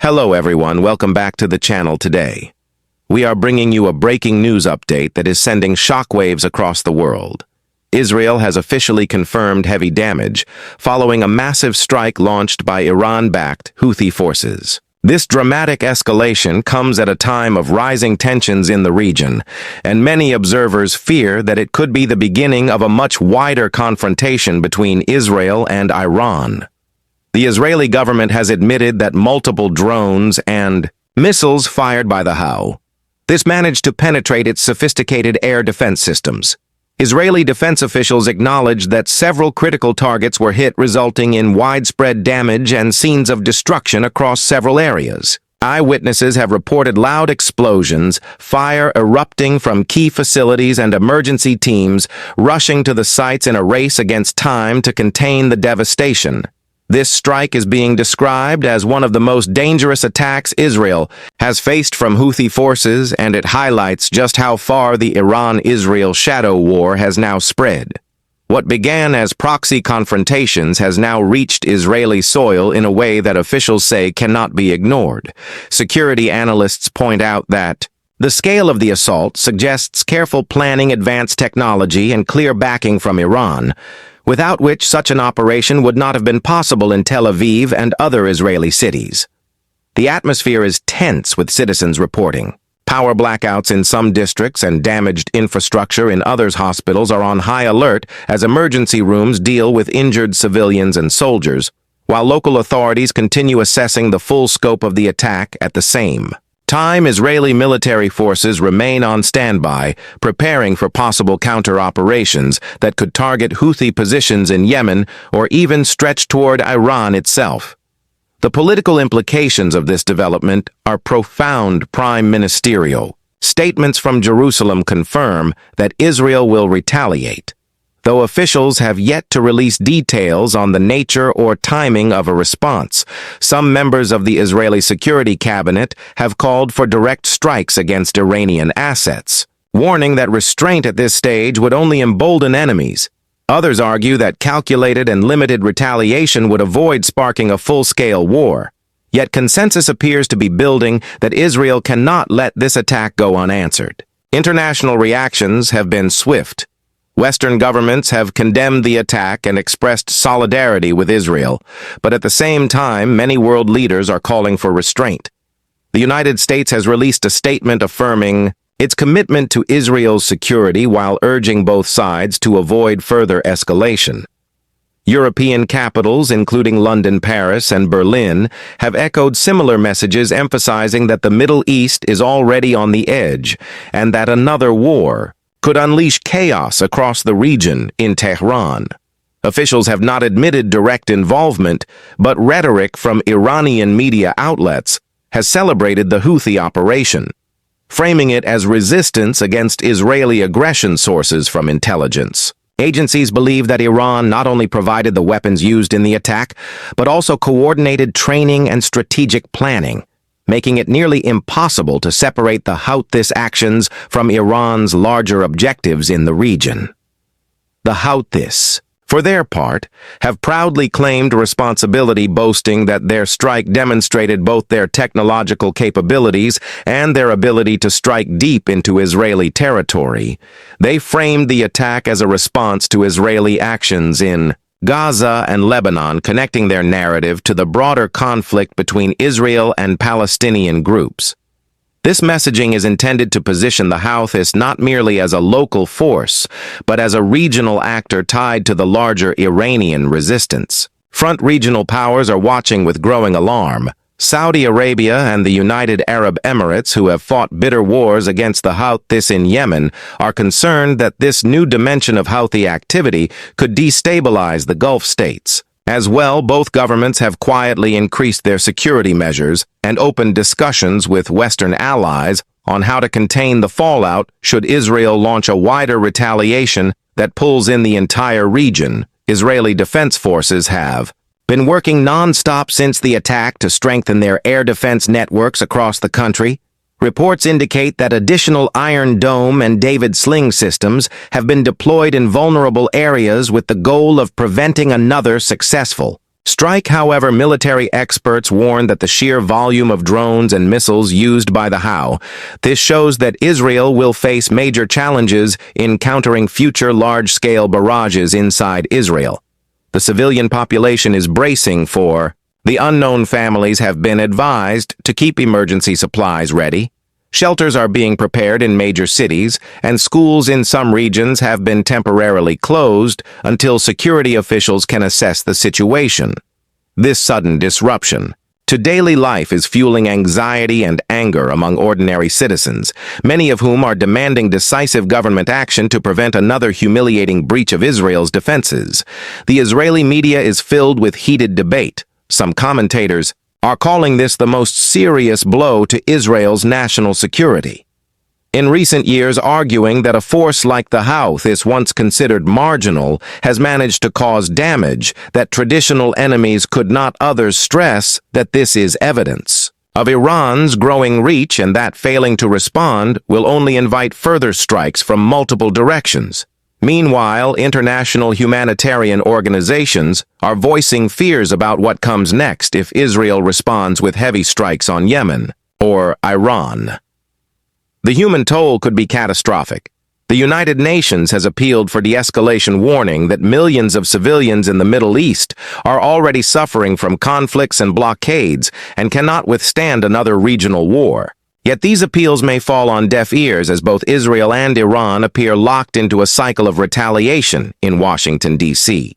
Hello everyone, welcome back to the channel today. We are bringing you a breaking news update that is sending shockwaves across the world. Israel has officially confirmed heavy damage following a massive strike launched by Iran-backed Houthi forces. This dramatic escalation comes at a time of rising tensions in the region, and many observers fear that it could be the beginning of a much wider confrontation between Israel and Iran. The Israeli government has admitted that multiple drones and missiles fired by the Houthis managed to penetrate its sophisticated air defense systems. Israeli defense officials acknowledged that several critical targets were hit, resulting in widespread damage and scenes of destruction across several areas. Eyewitnesses have reported loud explosions, fire erupting from key facilities, and emergency teams rushing to the sites in a race against time to contain the devastation. This strike is being described as one of the most dangerous attacks Israel has faced from Houthi forces, and it highlights just how far the Iran-Israel shadow war has now spread. What began as proxy confrontations has now reached Israeli soil in a way that officials say cannot be ignored. Security analysts point out that the scale of the assault suggests careful planning, advanced technology, and clear backing from Iran, without which such an operation would not have been possible in Tel Aviv and other Israeli cities. The atmosphere is tense, with citizens reporting. Power blackouts in some districts and damaged infrastructure in others. Hospitals are on high alert as emergency rooms deal with injured civilians and soldiers, while local authorities continue assessing the full scope of the attack at the same time. Israeli military forces remain on standby, preparing for possible counter-operations that could target Houthi positions in Yemen or even stretch toward Iran itself. The political implications of this development are profound. Prime Ministerial statements from Jerusalem confirm that Israel will retaliate, though officials have yet to release details on the nature or timing of a response. Some members of the Israeli Security Cabinet have called for direct strikes against Iranian assets, warning that restraint at this stage would only embolden enemies. Others argue that calculated and limited retaliation would avoid sparking a full-scale war. Yet consensus appears to be building that Israel cannot let this attack go unanswered. International reactions have been swift. Western governments have condemned the attack and expressed solidarity with Israel, but at the same time, many world leaders are calling for restraint. The United States has released a statement affirming its commitment to Israel's security while urging both sides to avoid further escalation. European capitals, including London, Paris, and Berlin, have echoed similar messages, emphasizing that the Middle East is already on the edge and that another war could unleash chaos across the region. In Tehran, officials have not admitted direct involvement, but rhetoric from Iranian media outlets has celebrated the Houthi operation, framing it as resistance against Israeli aggression. Sources from intelligence agencies believe that Iran not only provided the weapons used in the attack, but also coordinated training and strategic planning, making it nearly impossible to separate the Houthis' actions from Iran's larger objectives in the region. The Houthis, for their part, have proudly claimed responsibility, boasting that their strike demonstrated both their technological capabilities and their ability to strike deep into Israeli territory. They framed the attack as a response to Israeli actions in Gaza and Lebanon, connecting their narrative to the broader conflict between Israel and Palestinian groups. This messaging is intended to position the Houthis not merely as a local force, but as a regional actor tied to the larger Iranian resistance. Front regional powers are watching with growing alarm. Saudi Arabia and the United Arab Emirates, who have fought bitter wars against the Houthis in Yemen, are concerned that this new dimension of Houthi activity could destabilize the Gulf states. As well, both governments have quietly increased their security measures and opened discussions with Western allies on how to contain the fallout should Israel launch a wider retaliation that pulls in the entire region. Israeli defense forces have been working non-stop since the attack to strengthen their air defense networks across the country. Reports indicate that additional Iron Dome and David Sling systems have been deployed in vulnerable areas with the goal of preventing another successful strike. However, military experts warn that the sheer volume of drones and missiles used by the Houthis shows that Israel will face major challenges in countering future large-scale barrages inside Israel. The civilian population is bracing for the unknown. Families have been advised to keep emergency supplies ready. Shelters are being prepared in major cities, and schools in some regions have been temporarily closed until security officials can assess the situation. This sudden disruption to daily life is fueling anxiety and anger among ordinary citizens, many of whom are demanding decisive government action to prevent another humiliating breach of Israel's defenses. The Israeli media is filled with heated debate. Some commentators are calling this the most serious blow to Israel's national security. In recent years, arguing that a force like the Houthis, once considered marginal, has managed to cause damage that traditional enemies could not. Others stress that this is evidence of Iran's growing reach and that failing to respond will only invite further strikes from multiple directions. Meanwhile, international humanitarian organizations are voicing fears about what comes next if Israel responds with heavy strikes on Yemen or Iran. The human toll could be catastrophic. The United Nations has appealed for de-escalation, warning that millions of civilians in the Middle East are already suffering from conflicts and blockades and cannot withstand another regional war. Yet these appeals may fall on deaf ears as both Israel and Iran appear locked into a cycle of retaliation in Washington, D.C.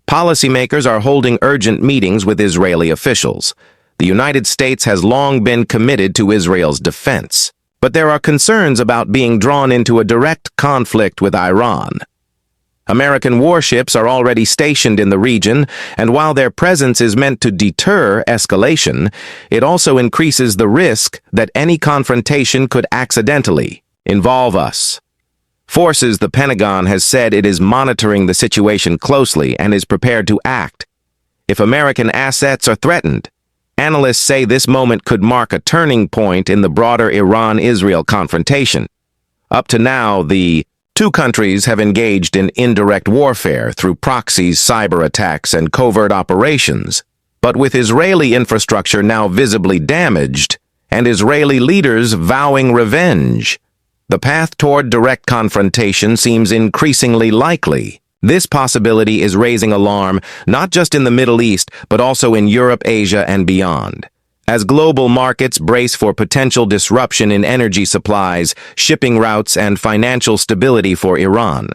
Policymakers are holding urgent meetings with Israeli officials. The United States has long been committed to Israel's defense, but there are concerns about being drawn into a direct conflict with Iran. American warships are already stationed in the region, and while their presence is meant to deter escalation, it also increases the risk that any confrontation could accidentally involve us. Forces. The Pentagon has said it is monitoring the situation closely and is prepared to act if American assets are threatened. Analysts say this moment could mark a turning point in the broader Iran-Israel confrontation. Up to now, the two countries have engaged in indirect warfare through proxies, cyber attacks, and covert operations. But with Israeli infrastructure now visibly damaged and Israeli leaders vowing revenge, the path toward direct confrontation seems increasingly likely. This possibility is raising alarm not just in the Middle East, but also in Europe, Asia, and beyond. As global markets brace for potential disruption in energy supplies, shipping routes, and financial stability for Iran.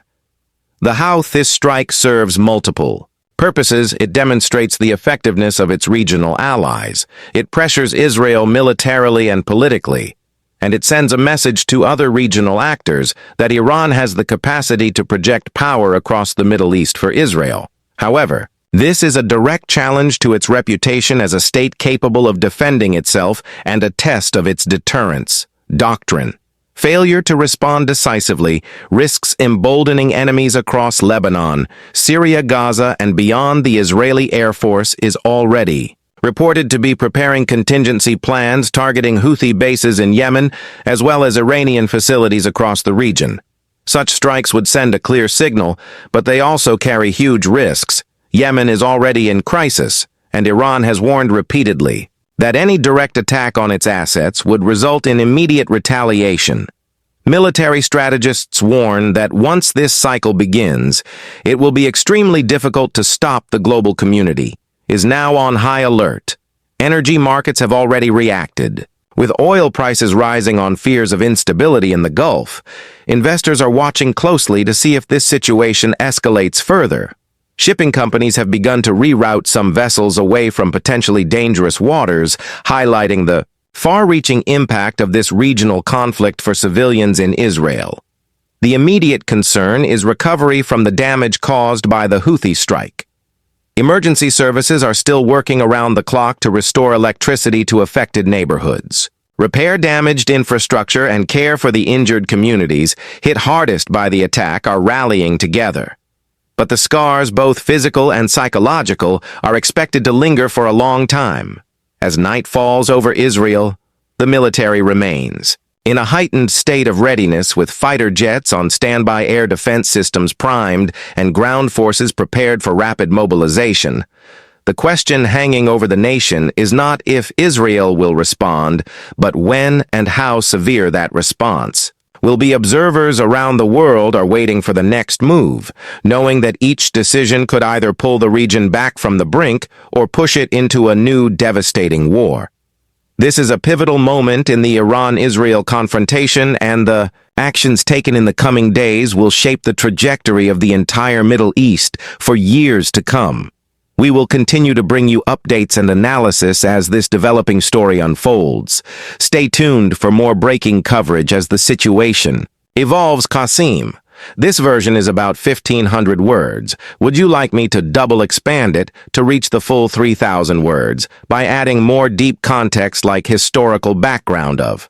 The Houthis strike serves multiple purposes. It demonstrates the effectiveness of its regional allies. It pressures Israel militarily and politically, and it sends a message to other regional actors that Iran has the capacity to project power across the Middle East for Israel. However, this is a direct challenge to its reputation as a state capable of defending itself and a test of its deterrence doctrine. Failure to respond decisively risks emboldening enemies across Lebanon, Syria, Gaza, and beyond. The Israeli Air Force is already reported to be preparing contingency plans targeting Houthi bases in Yemen, as well as Iranian facilities across the region. Such strikes would send a clear signal, but they also carry huge risks. Yemen is already in crisis, and Iran has warned repeatedly that any direct attack on its assets would result in immediate retaliation. Military strategists warn that once this cycle begins, it will be extremely difficult to stop. The global community is now on high alert. Energy markets have already reacted. With oil prices rising on fears of instability in the Gulf, investors are watching closely to see if this situation escalates further. Shipping companies have begun to reroute some vessels away from potentially dangerous waters, highlighting the far-reaching impact of this regional conflict for civilians in Israel. The immediate concern is recovery from the damage caused by the Houthi strike. Emergency services are still working around the clock to restore electricity to affected neighborhoods. Repair damaged infrastructure and care for the injured communities hit hardest by the attack are rallying together. But the scars, both physical and psychological, are expected to linger for a long time. As night falls over Israel, the military remains In a heightened state of readiness with fighter jets on standby, air defense systems primed, and ground forces prepared for rapid mobilization, the question hanging over the nation is not if Israel will respond, but when and how severe that response will be. Observers around the world are waiting for the next move, knowing that each decision could either pull the region back from the brink or push it into a new devastating war. This is a pivotal moment in the Iran-Israel confrontation, and the actions taken in the coming days will shape the trajectory of the entire Middle East for years to come. We will continue to bring you updates and analysis as this developing story unfolds. Stay tuned for more breaking coverage as the situation evolves. Qasim, this version is about 1,500 words. Would you like me to double expand it to reach the full 3,000 words by adding more deep context like historical background of